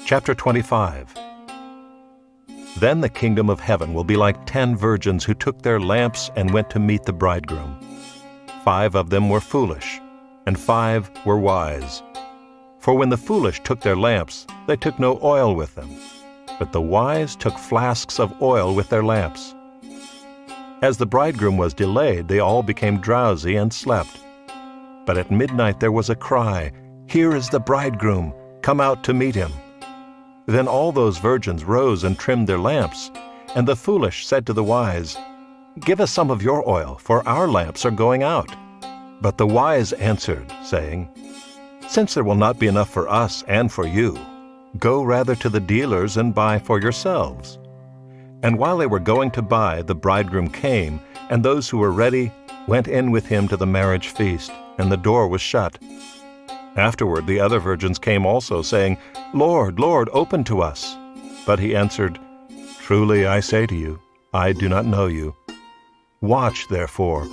Chapter 25. Then the kingdom of heaven will be like 10 virgins who took their lamps and went to meet the bridegroom. 5 of them were foolish, and 5 were wise. For when the foolish took their lamps, they took no oil with them, but the wise took flasks of oil with their lamps. As the bridegroom was delayed, they all became drowsy and slept. But at midnight there was a cry, "Here is the bridegroom, come out to meet him." Then all those virgins rose and trimmed their lamps, and the foolish said to the wise, "Give us some of your oil, for our lamps are going out." But the wise answered, saying, "Since there will not be enough for us and for you, go rather to the dealers and buy for yourselves." And while they were going to buy, the bridegroom came, and those who were ready went in with him to the marriage feast, and the door was shut. Afterward the other virgins came also, saying, "Lord, Lord, open to us." But he answered, "Truly I say to you, I do not know you. Watch therefore,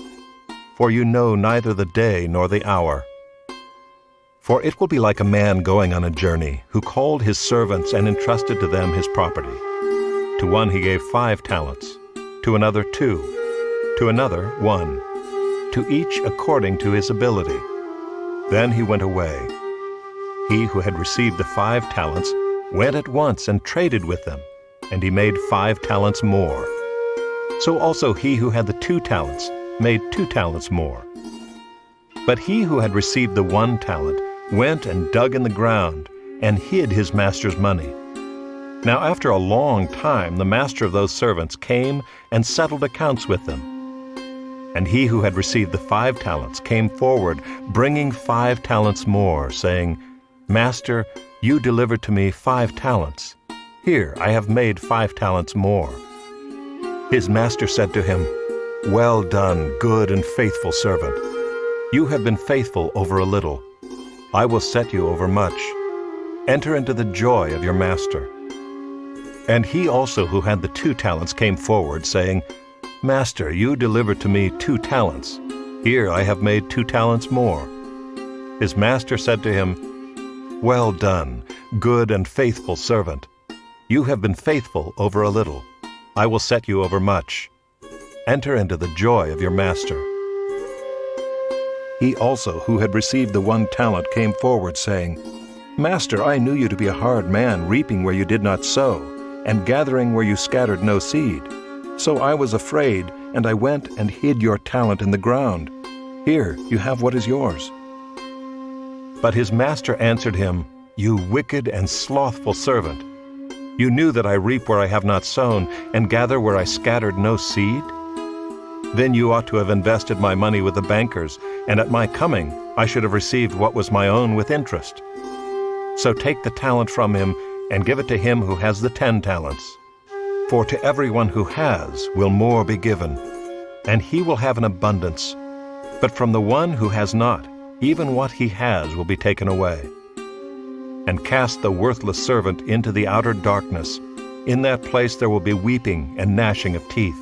for you know neither the day nor the hour. For it will be like a man going on a journey, who called his servants and entrusted to them his property. To one he gave 5 talents, to another 2, to another 1, to each according to his ability. Then he went away. He who had received the 5 talents went at once and traded with them, and he made 5 talents more. So also he who had the 2 talents made 2 talents more. But he who had received the 1 talent went and dug in the ground and hid his master's money. Now after a long time the master of those servants came and settled accounts with them. And he who had received the 5 talents came forward, bringing 5 talents more, saying, "Master, you delivered to me 5 talents. Here, I have made 5 talents more." His master said to him, "Well done, good and faithful servant. You have been faithful over a little. I will set you over much. Enter into the joy of your master." And he also who had the 2 talents came forward, saying, "Master, you delivered to me 2 talents. Here I have made 2 talents more." His master said to him, "Well done, good and faithful servant. You have been faithful over a little. I will set you over much. Enter into the joy of your master." He also who had received the 1 talent came forward, saying, "Master, I knew you to be a hard man, reaping where you did not sow, and gathering where you scattered no seed. So I was afraid, and I went and hid your talent in the ground. Here, you have what is yours." But his master answered him, "You wicked and slothful servant. You knew that I reap where I have not sown, and gather where I scattered no seed? Then you ought to have invested my money with the bankers, and at my coming I should have received what was my own with interest. So take the talent from him, and give it to him who has the 10 talents. For to everyone who has will more be given, and he will have an abundance. But from the one who has not, even what he has will be taken away. And cast the worthless servant into the outer darkness. In that place there will be weeping and gnashing of teeth.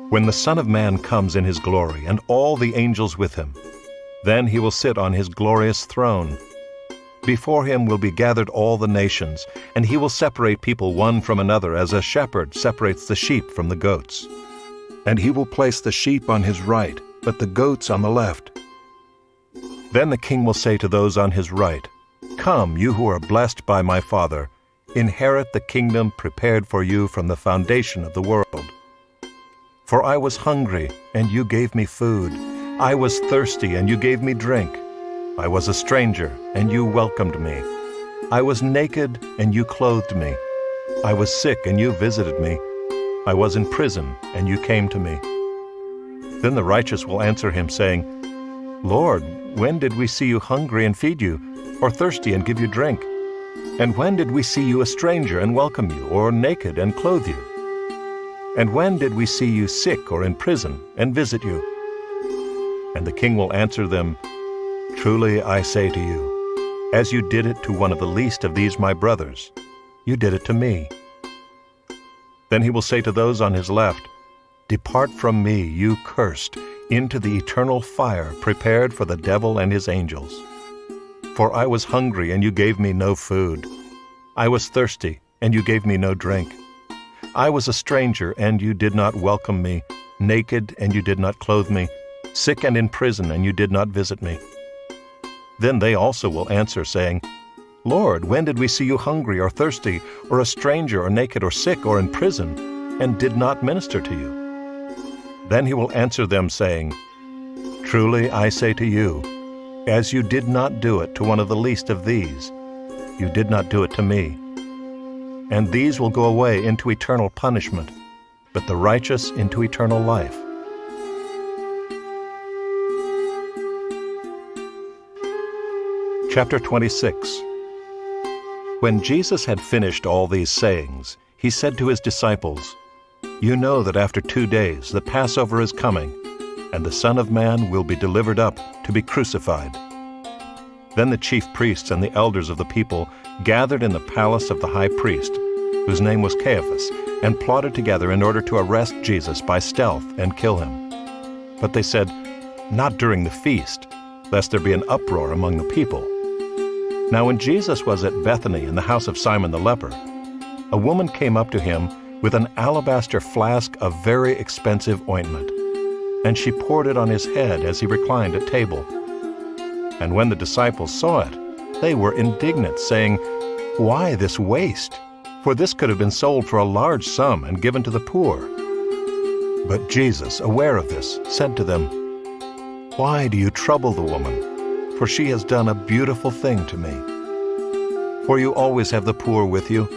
When the Son of Man comes in his glory, and all the angels with him, then he will sit on his glorious throne. Before him will be gathered all the nations, and he will separate people one from another as a shepherd separates the sheep from the goats. And he will place the sheep on his right, but the goats on the left. Then the king will say to those on his right, "Come, you who are blessed by my Father, inherit the kingdom prepared for you from the foundation of the world. For I was hungry, and you gave me food. I was thirsty, and you gave me drink. I was a stranger, and you welcomed me. I was naked, and you clothed me. I was sick, and you visited me. I was in prison, and you came to me." Then the righteous will answer him, saying, "Lord, when did we see you hungry and feed you, or thirsty and give you drink? And when did we see you a stranger and welcome you, or naked and clothe you? And when did we see you sick or in prison and visit you?" And the king will answer them, "Truly I say to you, as you did it to one of the least of these my brothers, you did it to me." Then he will say to those on his left, "Depart from me, you cursed, into the eternal fire prepared for the devil and his angels. For I was hungry, and you gave me no food. I was thirsty, and you gave me no drink. I was a stranger, and you did not welcome me, naked, and you did not clothe me, sick and in prison, and you did not visit me. Then they also will answer, saying, Lord, when did we see you hungry or thirsty, or a stranger or naked or sick or in prison, and did not minister to you? Then he will answer them, saying, Truly I say to you, as you did not do it to one of the least of these, you did not do it to me. And these will go away into eternal punishment, but the righteous into eternal life. Chapter 26. When Jesus had finished all these sayings, he said to his disciples, You know that after 2 days the Passover is coming, and the Son of Man will be delivered up to be crucified. Then the chief priests and the elders of the people gathered in the palace of the high priest, whose name was Caiaphas, and plotted together in order to arrest Jesus by stealth and kill him. But they said, Not during the feast, lest there be an uproar among the people. Now when Jesus was at Bethany in the house of Simon the leper, a woman came up to him with an alabaster flask of very expensive ointment, and she poured it on his head as he reclined at table. And when the disciples saw it, they were indignant, saying, Why this waste? For this could have been sold for a large sum and given to the poor. But Jesus, aware of this, said to them, Why do you trouble the woman? For she has done a beautiful thing to me. For you always have the poor with you,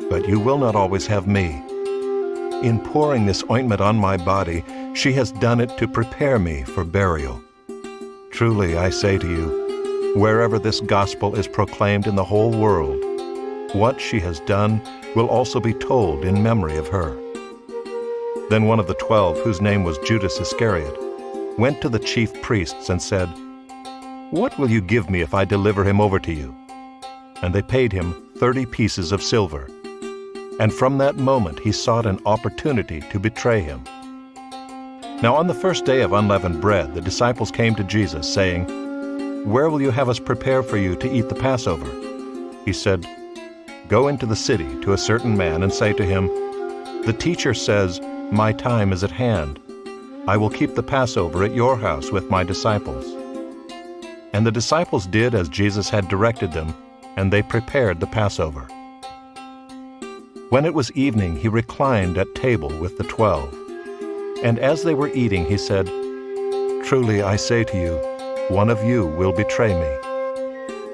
but you will not always have me. In pouring this ointment on my body, she has done it to prepare me for burial. Truly I say to you, wherever this gospel is proclaimed in the whole world, what she has done will also be told in memory of her. Then one of the 12, whose name was Judas Iscariot, went to the chief priests and said, What will you give me if I deliver him over to you? And they paid him 30 pieces of silver. And from that moment he sought an opportunity to betray him. Now on the first day of unleavened bread, the disciples came to Jesus, saying, Where will you have us prepare for you to eat the Passover? He said, Go into the city to a certain man and say to him, The teacher says, My time is at hand. I will keep the Passover at your house with my disciples. And the disciples did as Jesus had directed them, and they prepared the Passover. When it was evening, he reclined at table with the 12. And as they were eating, he said, Truly I say to you, one of you will betray me.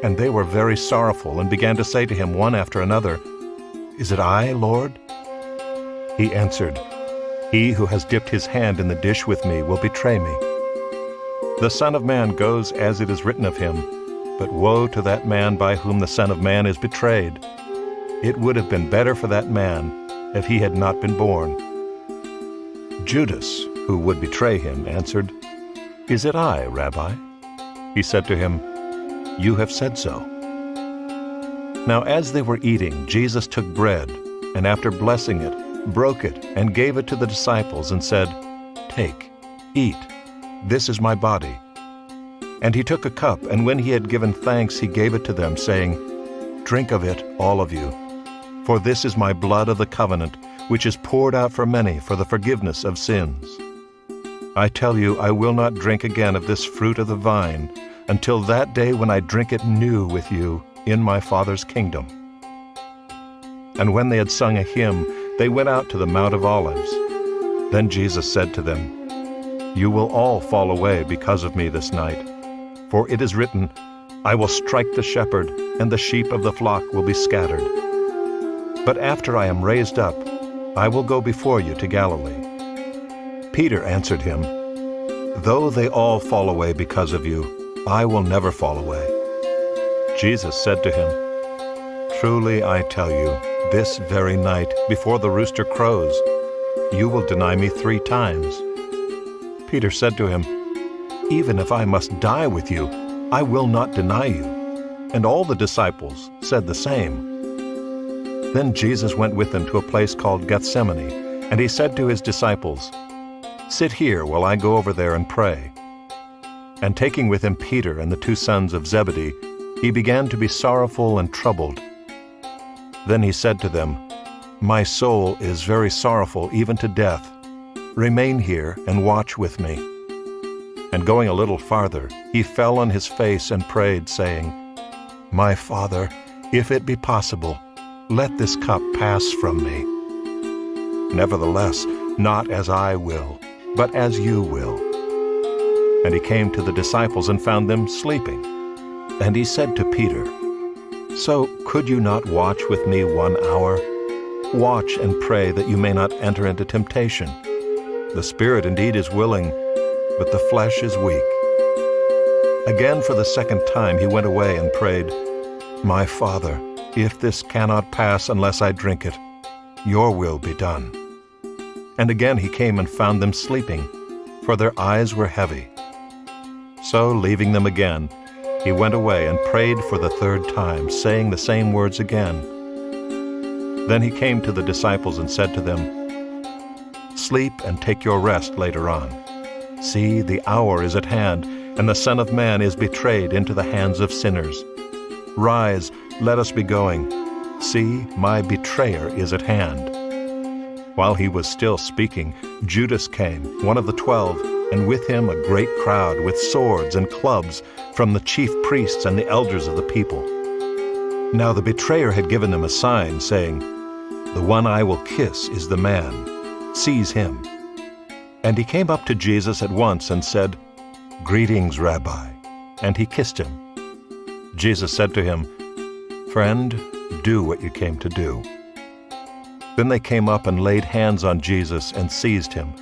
And they were very sorrowful and began to say to him one after another, Is it I, Lord? He answered, He who has dipped his hand in the dish with me will betray me. The Son of Man goes as it is written of him, but woe to that man by whom the Son of Man is betrayed. It would have been better for that man if he had not been born. Judas, who would betray him, answered, Is it I, Rabbi? He said to him, You have said so. Now as they were eating, Jesus took bread, and after blessing it, broke it, and gave it to the disciples, and said, Take, eat, this is my body. And he took a cup, and when he had given thanks, he gave it to them, saying, Drink of it, all of you, for this is my blood of the covenant, which is poured out for many for the forgiveness of sins. I tell you, I will not drink again of this fruit of the vine until that day when I drink it new with you in my Father's kingdom. And when they had sung a hymn, they went out to the Mount of Olives. Then Jesus said to them, You will all fall away because of me this night. For it is written, I will strike the shepherd, and the sheep of the flock will be scattered. But after I am raised up, I will go before you to Galilee. Peter answered him, Though they all fall away because of you, I will never fall away. Jesus said to him, Truly I tell you, this very night, before the rooster crows, you will deny me 3 times. Peter said to him, Even if I must die with you, I will not deny you. And all the disciples said the same. Then Jesus went with them to a place called Gethsemane, and he said to his disciples, Sit here while I go over there and pray. And taking with him Peter and the 2 sons of Zebedee, he began to be sorrowful and troubled. Then he said to them, "My soul is very sorrowful, even to death. Remain here and watch with me." And going a little farther, he fell on his face and prayed, saying, "My Father, if it be possible, let this cup pass from me. Nevertheless, not as I will, but as you will." And he came to the disciples and found them sleeping. And he said to Peter, "So could you not watch with me 1 hour? Watch and pray that you may not enter into temptation. The spirit indeed is willing, but the flesh is weak." Again for the second time he went away and prayed, "My Father, if this cannot pass unless I drink it, your will be done." And again he came and found them sleeping, for their eyes were heavy. So, leaving them again, he went away and prayed for the third time, saying the same words again. Then he came to the disciples and said to them, "Sleep and take your rest later on. See, the hour is at hand, and the Son of Man is betrayed into the hands of sinners. Rise, let us be going. See, my betrayer is at hand." While he was still speaking, Judas came, one of the 12, and with him a great crowd with swords and clubs from the chief priests and the elders of the people. Now the betrayer had given them a sign, saying, "The one I will kiss is the man. Seize him." And he came up to Jesus at once and said, "Greetings, Rabbi," and he kissed him. Jesus said to him, "Friend, do what you came to do." Then they came up and laid hands on Jesus and seized him.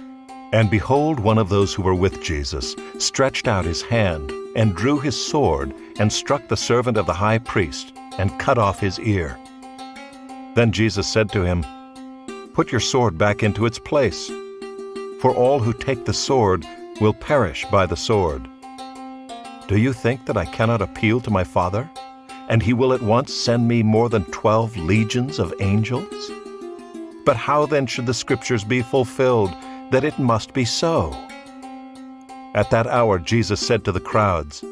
And behold, one of those who were with Jesus stretched out his hand and drew his sword and struck the servant of the high priest and cut off his ear. Then Jesus said to him, "Put your sword back into its place, for all who take the sword will perish by the sword. Do you think that I cannot appeal to my Father, and he will at once send me more than 12 legions of angels? But how then should the Scriptures be fulfilled, that it must be so?" At that hour Jesus said to the crowds,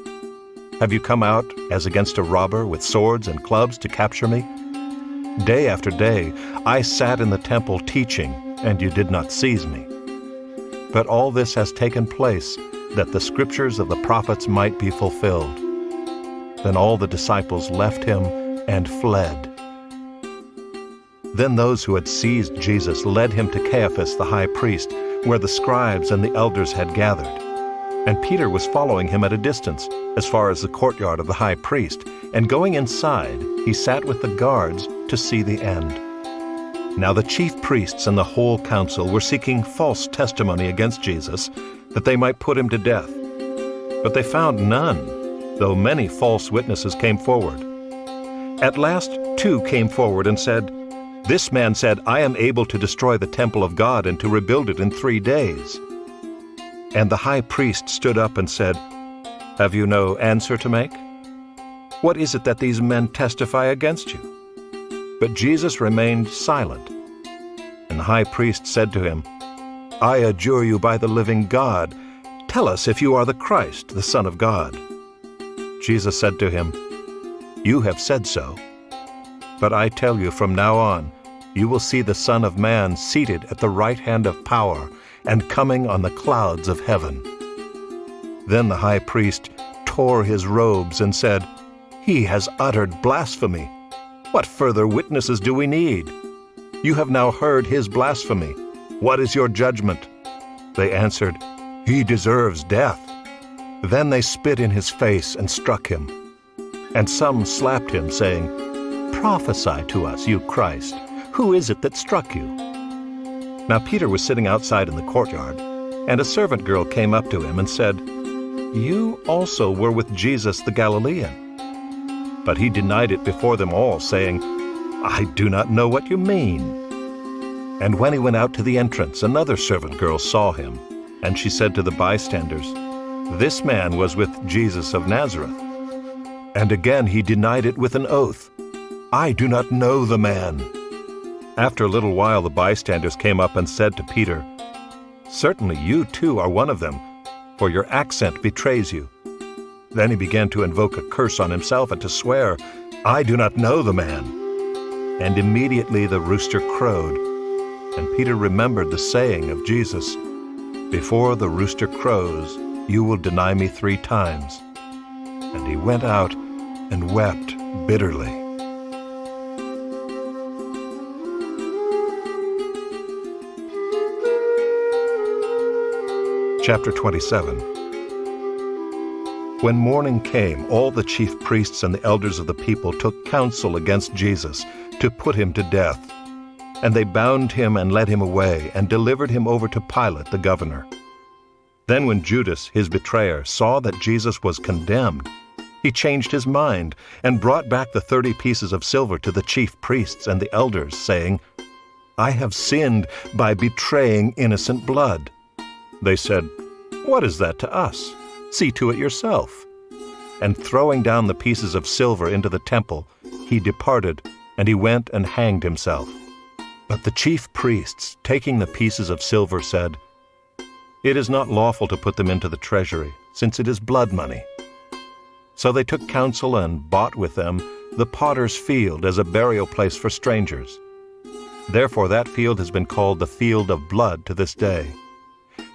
"Have you come out as against a robber with swords and clubs to capture me? Day after day I sat in the temple teaching, and you did not seize me. But all this has taken place, that the Scriptures of the prophets might be fulfilled." Then all the disciples left him and fled. Then those who had seized Jesus led him to Caiaphas the high priest, where the scribes and the elders had gathered. And Peter was following him at a distance, as far as the courtyard of the high priest, and going inside, he sat with the guards to see the end. Now the chief priests and the whole council were seeking false testimony against Jesus, that they might put him to death. But they found none, though many false witnesses came forward. At last 2 came forward and said, "This man said, 'I am able to destroy the temple of God and to rebuild it in 3 days.'" And the high priest stood up and said, "Have you no answer to make? What is it that these men testify against you?" But Jesus remained silent. And the high priest said to him, "I adjure you by the living God, tell us if you are the Christ, the Son of God." Jesus said to him, "You have said so. But I tell you, from now on, you will see the Son of Man seated at the right hand of power and coming on the clouds of heaven." Then the high priest tore his robes and said, "He has uttered blasphemy. What further witnesses do we need? You have now heard his blasphemy. What is your judgment?" They answered, "He deserves death." Then they spit in his face and struck him. And some slapped him, saying, "Prophesy to us, you Christ. Who is it that struck you?" Now Peter was sitting outside in the courtyard, and a servant girl came up to him and said, "You also were with Jesus the Galilean." But he denied it before them all, saying, "I do not know what you mean." And when he went out to the entrance, another servant girl saw him, and she said to the bystanders, "This man was with Jesus of Nazareth." And again he denied it with an oath, "I do not know the man." After a little while the bystanders came up and said to Peter, "Certainly you too are one of them, for your accent betrays you." Then he began to invoke a curse on himself and to swear, "I do not know the man." And immediately the rooster crowed. And Peter remembered the saying of Jesus, "Before the rooster crows, you will deny me 3 times." And he went out and wept bitterly. Chapter 27. When morning came, all the chief priests and the elders of the people took counsel against Jesus to put him to death. And they bound him and led him away, and delivered him over to Pilate the governor. Then when Judas, his betrayer, saw that Jesus was condemned, he changed his mind, and brought back the 30 pieces of silver to the chief priests and the elders, saying, "I have sinned by betraying innocent blood." They said, "What is that to us? See to it yourself." And throwing down the pieces of silver into the temple, he departed, and he went and hanged himself. But the chief priests, taking the pieces of silver, said, "It is not lawful to put them into the treasury, since it is blood money." So they took counsel and bought with them the potter's field as a burial place for strangers. Therefore that field has been called the field of blood to this day.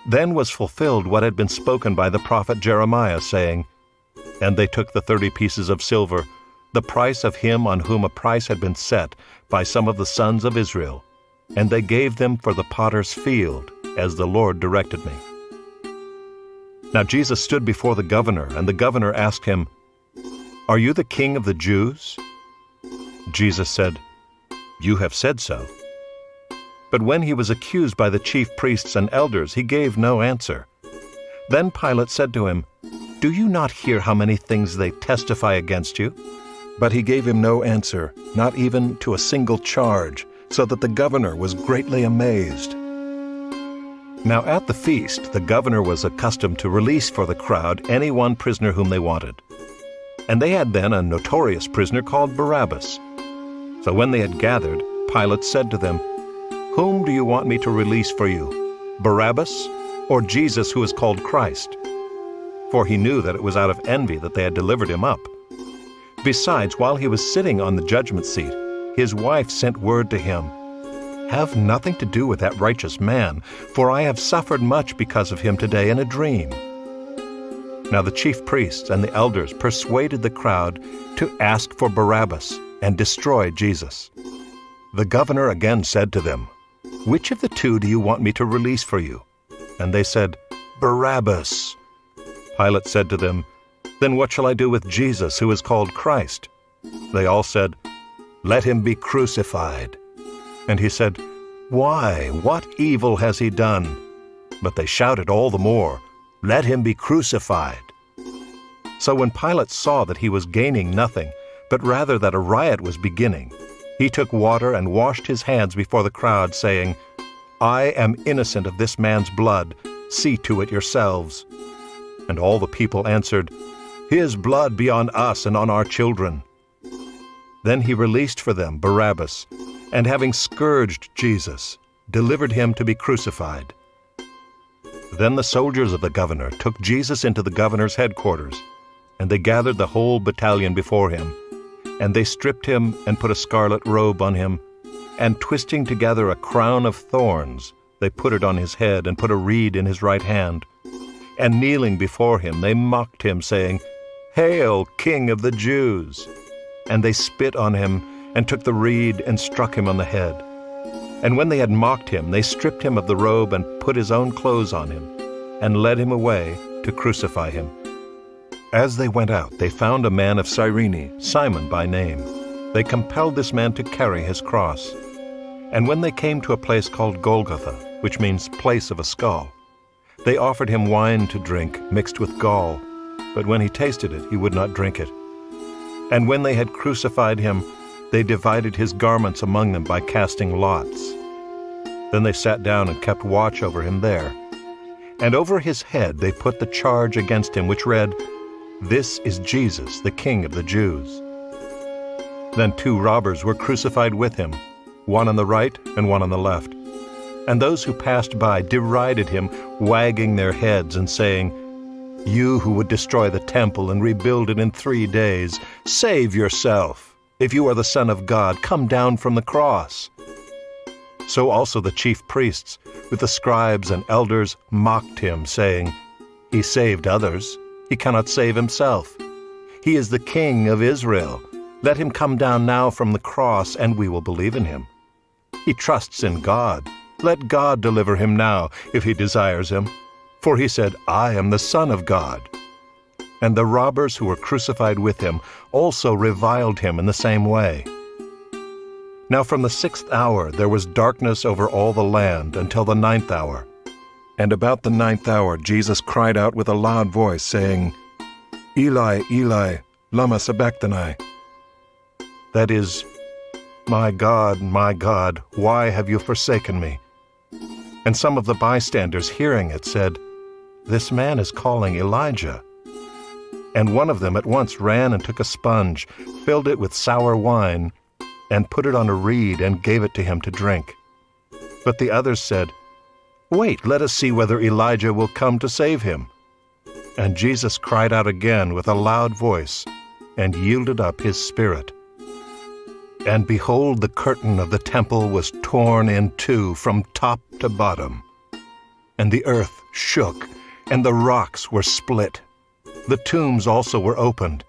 Then was fulfilled what had been spoken by the prophet Jeremiah, saying, "And they took the 30 pieces of silver, the price of him on whom a price had been set by some of the sons of Israel, and they gave them for the potter's field, as the Lord directed me." Now Jesus stood before the governor, and the governor asked him, "Are you the king of the Jews?" Jesus said, "You have said so." But when he was accused by the chief priests and elders, he gave no answer. Then Pilate said to him, "Do you not hear how many things they testify against you?" But he gave him no answer, not even to a single charge, so that the governor was greatly amazed. Now at the feast the governor was accustomed to release for the crowd any one prisoner whom they wanted. And they had then a notorious prisoner called Barabbas. So when they had gathered, Pilate said to them, "Whom do you want me to release for you, Barabbas or Jesus who is called Christ?" For he knew that it was out of envy that they had delivered him up. Besides, while he was sitting on the judgment seat, his wife sent word to him, "Have nothing to do with that righteous man, for I have suffered much because of him today in a dream." Now the chief priests and the elders persuaded the crowd to ask for Barabbas and destroy Jesus. The governor again said to them, "Which of the 2 do you want me to release for you?" And they said, "Barabbas." Pilate said to them, "Then what shall I do with Jesus, who is called Christ?" They all said, "Let him be crucified." And he said, "Why? What evil has he done?" But they shouted all the more, "Let him be crucified." So when Pilate saw that he was gaining nothing, but rather that a riot was beginning, he took water and washed his hands before the crowd, saying, "I am innocent of this man's blood. See to it yourselves." And all the people answered, "His blood be on us and on our children." Then he released for them Barabbas, and having scourged Jesus, delivered him to be crucified. Then the soldiers of the governor took Jesus into the governor's headquarters, and they gathered the whole battalion before him. And they stripped him and put a scarlet robe on him, and twisting together a crown of thorns, they put it on his head and put a reed in his right hand. And kneeling before him, they mocked him, saying, "Hail, King of the Jews!" And they spit on him and took the reed and struck him on the head. And when they had mocked him, they stripped him of the robe and put his own clothes on him, and led him away to crucify him. As they went out, they found a man of Cyrene, Simon by name. They compelled this man to carry his cross. And when they came to a place called Golgotha, which means place of a skull, they offered him wine to drink mixed with gall, but when he tasted it, he would not drink it. And when they had crucified him, they divided his garments among them by casting lots. Then they sat down and kept watch over him there. And over his head they put the charge against him, which read, "This is Jesus, the King of the Jews." Then 2 robbers were crucified with him, one on the right and one on the left. And those who passed by derided him, wagging their heads and saying, "You who would destroy the temple and rebuild it in 3 days, save yourself. If you are the Son of God, come down from the cross." So also the chief priests, with the scribes and elders, mocked him, saying, "He saved others. He cannot save himself. He is the King of Israel. Let him come down now from the cross, and we will believe in him. He trusts in God. Let God deliver him now, if he desires him. For he said, 'I am the Son of God.'" And the robbers who were crucified with him also reviled him in the same way. Now from the 6th hour there was darkness over all the land until the 9th hour. And about the 9th hour Jesus cried out with a loud voice, saying, "Eli, Eli, lama sabachthani?" That is, my God, why have you forsaken me?" And some of the bystanders hearing it said, "This man is calling Elijah." And one of them at once ran and took a sponge, filled it with sour wine, and put it on a reed and gave it to him to drink. But the others said, "Wait, let us see whether Elijah will come to save him." And Jesus cried out again with a loud voice, and yielded up his spirit. And behold, the curtain of the temple was torn in two from top to bottom. And the earth shook, and the rocks were split. The tombs also were opened,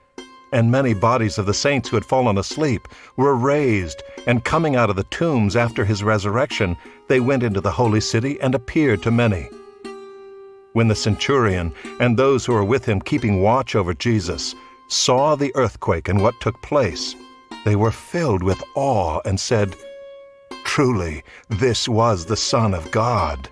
and many bodies of the saints who had fallen asleep were raised, and coming out of the tombs after his resurrection, they went into the holy city and appeared to many. When the centurion and those who were with him keeping watch over Jesus saw the earthquake and what took place, they were filled with awe and said, "Truly, this was the Son of God."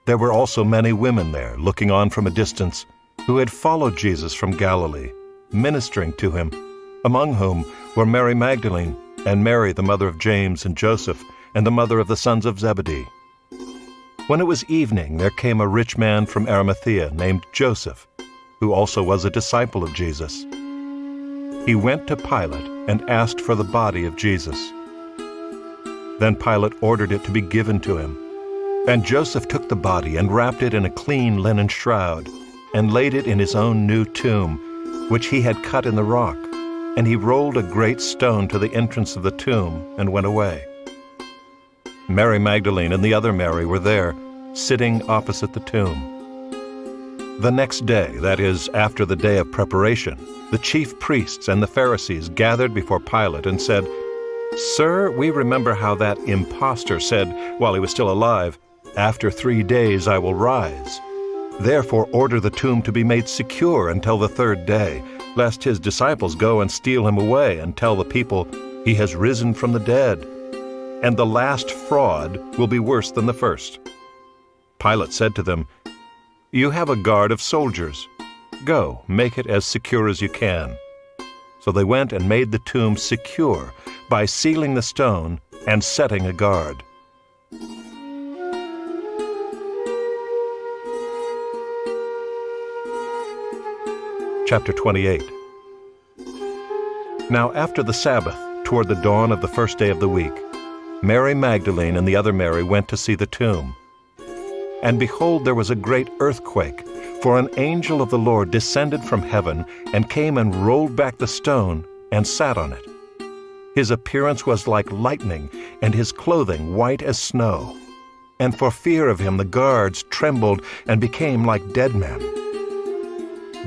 There were also many women there, looking on from a distance, who had followed Jesus from Galilee, ministering to him, among whom were Mary Magdalene, and Mary the mother of James and Joseph, and the mother of the sons of Zebedee. When it was evening, there came a rich man from Arimathea named Joseph, who also was a disciple of Jesus. He went to Pilate and asked for the body of Jesus. Then Pilate ordered it to be given to him. And Joseph took the body and wrapped it in a clean linen shroud, and laid it in his own new tomb, which he had cut in the rock. And he rolled a great stone to the entrance of the tomb and went away. Mary Magdalene and the other Mary were there, sitting opposite the tomb. The next day, that is, after the day of preparation, the chief priests and the Pharisees gathered before Pilate and said, "Sir, we remember how that impostor said while he was still alive, 'After 3 days I will rise.' Therefore order the tomb to be made secure until the 3rd day, lest his disciples go and steal him away and tell the people, 'He has risen from the dead.' And the last fraud will be worse than the first." Pilate said to them, "You have a guard of soldiers. Go, make it as secure as you can." So they went and made the tomb secure by sealing the stone and setting a guard. Chapter 28. Now after the Sabbath, toward the dawn of the 1st day of the week, Mary Magdalene and the other Mary went to see the tomb. And behold, there was a great earthquake, for an angel of the Lord descended from heaven and came and rolled back the stone and sat on it. His appearance was like lightning, and his clothing white as snow. And for fear of him the guards trembled and became like dead men.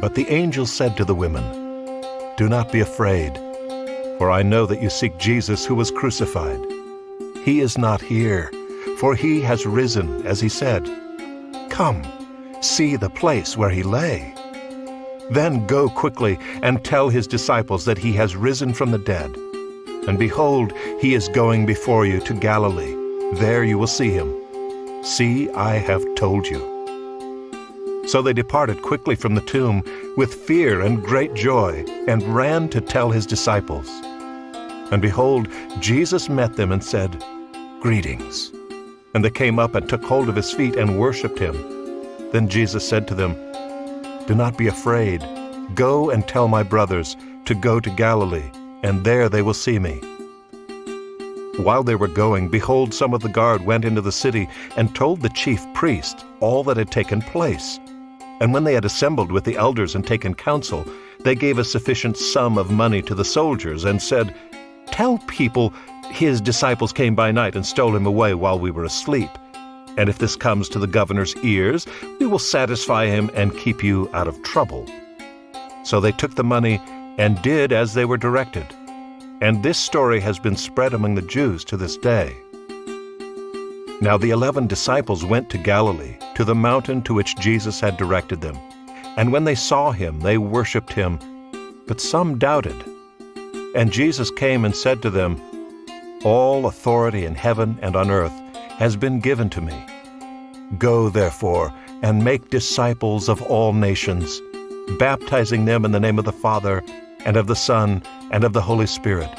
But the angel said to the women, "Do not be afraid, for I know that you seek Jesus who was crucified. He is not here, for he has risen, as he said. Come, see the place where he lay. Then go quickly and tell his disciples that he has risen from the dead. And behold, he is going before you to Galilee. There you will see him. See, I have told you." So they departed quickly from the tomb with fear and great joy, and ran to tell his disciples. And behold, Jesus met them and said, "Greetings." And they came up and took hold of his feet and worshipped him. Then Jesus said to them, "Do not be afraid. Go and tell my brothers to go to Galilee, and there they will see me." While they were going, behold, some of the guard went into the city and told the chief priest all that had taken place. And when they had assembled with the elders and taken counsel, they gave a sufficient sum of money to the soldiers and said, "Tell people his disciples came by night and stole him away while we were asleep. And if this comes to the governor's ears, we will satisfy him and keep you out of trouble." So they took the money and did as they were directed. And this story has been spread among the Jews to this day. Now the 11 disciples went to Galilee, to the mountain to which Jesus had directed them. And when they saw him, they worshipped him, but some doubted. And Jesus came and said to them, "All authority in heaven and on earth has been given to me. Go, therefore, and make disciples of all nations, baptizing them in the name of the Father, and of the Son, and of the Holy Spirit,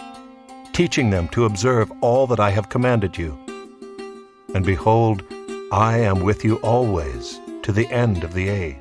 teaching them to observe all that I have commanded you. And behold, I am with you always, to the end of the age."